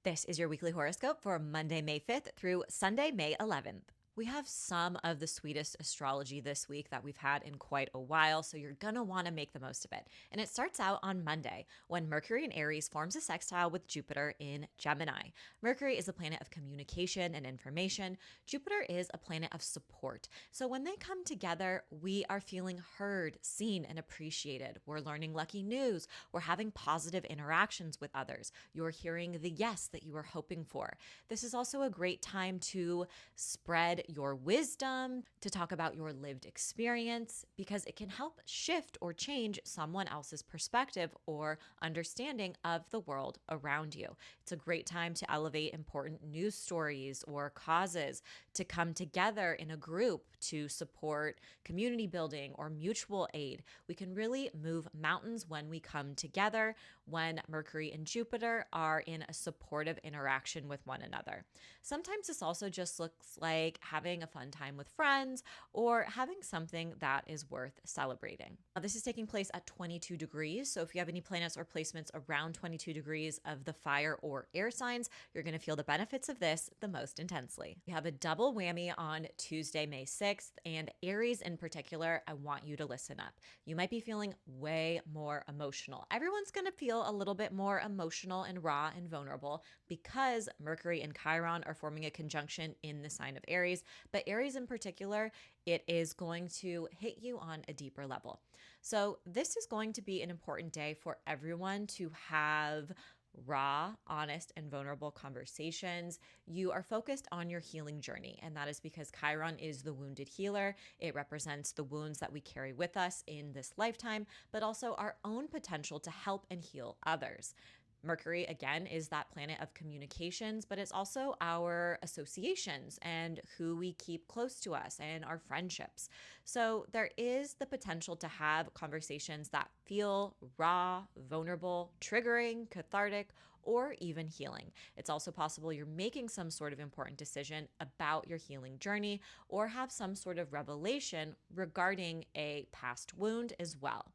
This is your weekly horoscope for Monday, May 5th through Sunday, May 11th. We have some of the sweetest astrology this week that we've had in quite a while, so you're gonna wanna make the most of it. And it starts out on Monday when Mercury in Aries forms a sextile with Jupiter in Gemini. Mercury is a planet of communication and information. Jupiter is a planet of support. So when they come together, we are feeling heard, seen, and appreciated. We're learning lucky news. We're having positive interactions with others. You're hearing the yes that you were hoping for. This is also a great time to spread your wisdom, to talk about your lived experience, because it can help shift or change someone else's perspective or understanding of the world around you. It's a great time to elevate important news stories or causes, to come together in a group to support community building or mutual aid. We can really move mountains when we come together, when Mercury and Jupiter are in a supportive interaction with one another. Sometimes this also just looks like having a fun time with friends or having something that is worth celebrating. Now, this is taking place at 22 degrees. So if you have any planets or placements around 22 degrees of the fire or air signs, you're going to feel the benefits of this the most intensely. We have a double whammy on Tuesday, May 6th, and Aries in particular, I want you to listen up. You might be feeling way more emotional. Everyone's going to feel a little bit more emotional and raw and vulnerable because Mercury and Chiron are forming a conjunction in the sign of Aries. But Aries in particular, it is going to hit you on a deeper level. So this is going to be an important day for everyone to have raw, honest, and vulnerable conversations. You are focused on your healing journey, and that is because Chiron is the wounded healer. It represents the wounds that we carry with us in this lifetime, but also our own potential to help and heal others. Mercury, again, is that planet of communications, but it's also our associations and who we keep close to us and our friendships. So there is the potential to have conversations that feel raw, vulnerable, triggering, cathartic, or even healing. It's also possible you're making some sort of important decision about your healing journey or have some sort of revelation regarding a past wound as well.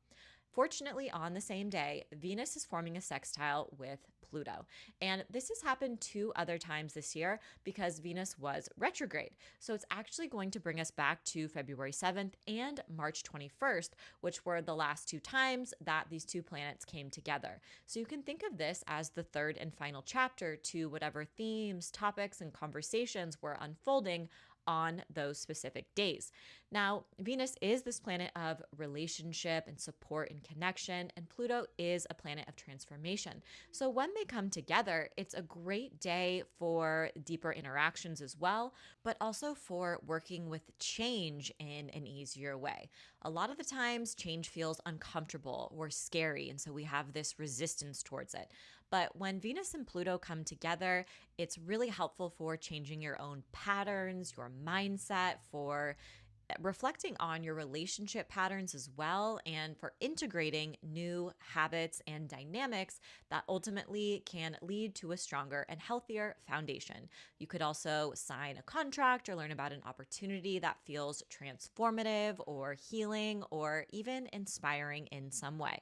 Fortunately, on the same day, Venus is forming a sextile with Pluto. And this has happened 2 other times this year because Venus was retrograde. So it's actually going to bring us back to February 7th and March 21st, which were the last 2 times that these 2 planets came together. So you can think of this as the third and final chapter to whatever themes, topics, and conversations were unfolding on those specific days. Now, Venus is this planet of relationship and support and connection, and Pluto is a planet of transformation. So when they come together, it's a great day for deeper interactions as well, but also for working with change in an easier way. A lot of the times, change feels uncomfortable or scary, and so we have this resistance towards it. But when Venus and Pluto come together, it's really helpful for changing your own patterns, your mindset, for reflecting on your relationship patterns as well, and for integrating new habits and dynamics that ultimately can lead to a stronger and healthier foundation. You could also sign a contract or learn about an opportunity that feels transformative or healing or even inspiring in some way.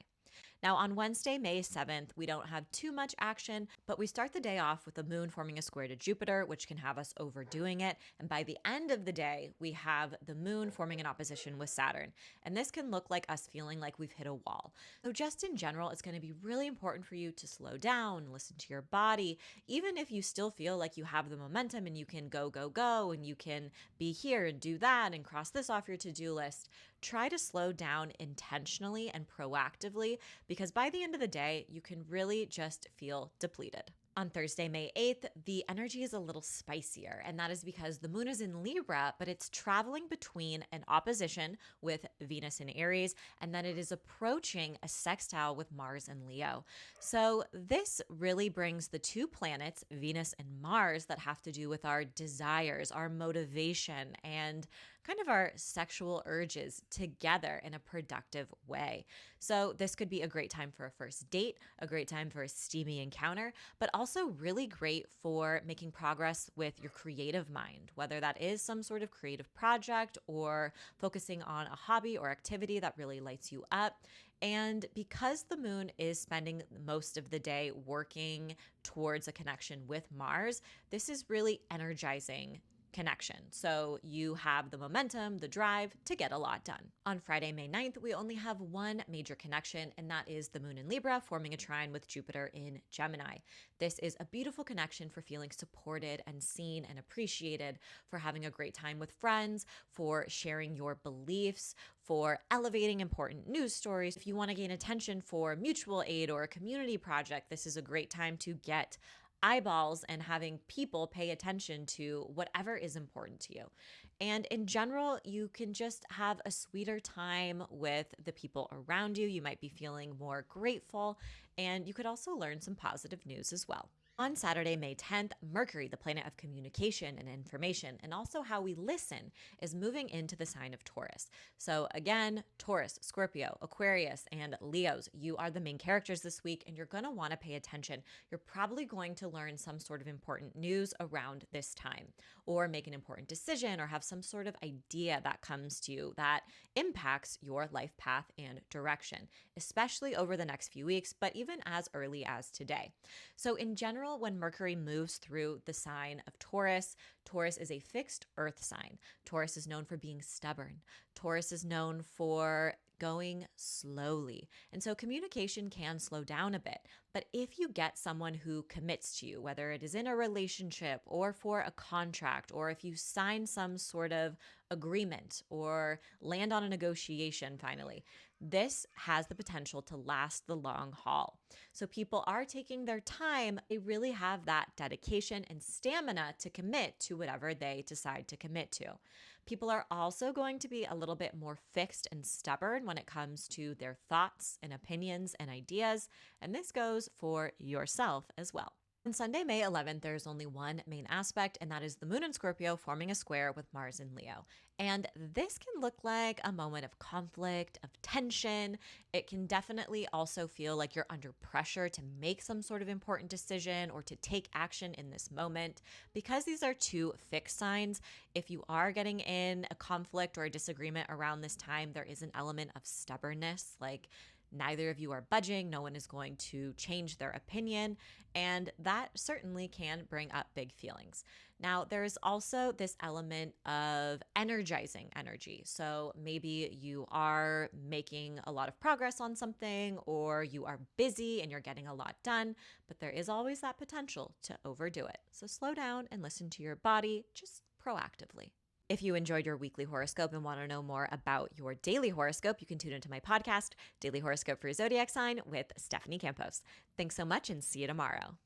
Now, on Wednesday, May 7th, we don't have too much action, but we start the day off with the moon forming a square to Jupiter, which can have us overdoing it. And by the end of the day, we have the moon forming an opposition with Saturn. And this can look like us feeling like we've hit a wall. So just in general, it's going to be really important for you to slow down, listen to your body, even if you still feel like you have the momentum and you can go, go, go, and you can be here and do that and cross this off your to-do list. Try to slow down intentionally and proactively, because by the end of the day, you can really just feel depleted. On Thursday, May 8th, the energy is a little spicier, and that is because the moon is in Libra, but it's traveling between an opposition with Venus in Aries, and then it is approaching a sextile with Mars in Leo. So this really brings the 2 planets, Venus and Mars, that have to do with our desires, our motivation, and kind of our sexual urges together in a productive way. So, this could be a great time for a first date, a great time for a steamy encounter, but also really great for making progress with your creative mind, whether that is some sort of creative project or focusing on a hobby or activity that really lights you up. And because the moon is spending most of the day working towards a connection with Mars, this is really energizing connection. So you have the momentum, the drive to get a lot done. On Friday, May 9th, we only have one major connection, and that is the moon in Libra forming a trine with Jupiter in Gemini. This is a beautiful connection for feeling supported and seen and appreciated, for having a great time with friends, for sharing your beliefs, for elevating important news stories. If you want to gain attention for mutual aid or a community project, this is a great time to get eyeballs and having people pay attention to whatever is important to you. And in general, you can just have a sweeter time with the people around you. You might be feeling more grateful, and you could also learn some positive news as well. On Saturday, May 10th, Mercury, the planet of communication and information, and also how we listen, is moving into the sign of Taurus. So again, Taurus, Scorpio, Aquarius, and Leos, you are the main characters this week, and you're going to want to pay attention. You're probably going to learn some sort of important news around this time, or make an important decision, or have some sort of idea that comes to you that impacts your life path and direction, especially over the next few weeks, but even as early as today. So in general, when Mercury moves through the sign of Taurus, Taurus is a fixed earth sign. Taurus is known for being stubborn. Taurus is known for going slowly. And so communication can slow down a bit. But if you get someone who commits to you, whether it is in a relationship or for a contract, or if you sign some sort of agreement or land on a negotiation finally, this has the potential to last the long haul. So people are taking their time. They really have that dedication and stamina to commit to whatever they decide to commit to. People are also going to be a little bit more fixed and stubborn when it comes to their thoughts and opinions and ideas, and this goes for yourself as well. On Sunday, May 11th, there's only one main aspect, and that is the moon in Scorpio forming a square with Mars in Leo. And this can look like a moment of conflict, of tension. It can definitely also feel like you're under pressure to make some sort of important decision or to take action in this moment. Because these are two fixed signs, if you are getting in a conflict or a disagreement around this time, there is an element of stubbornness, like neither of you are budging, no one is going to change their opinion, and that certainly can bring up big feelings. Now, there's also this element of energizing energy. So maybe you are making a lot of progress on something, or you are busy and you're getting a lot done, but there is always that potential to overdo it. So slow down and listen to your body just proactively. If you enjoyed your weekly horoscope and want to know more about your daily horoscope, you can tune into my podcast, Daily Horoscope for Your Zodiac Sign with Stephanie Campos. Thanks so much and see you tomorrow.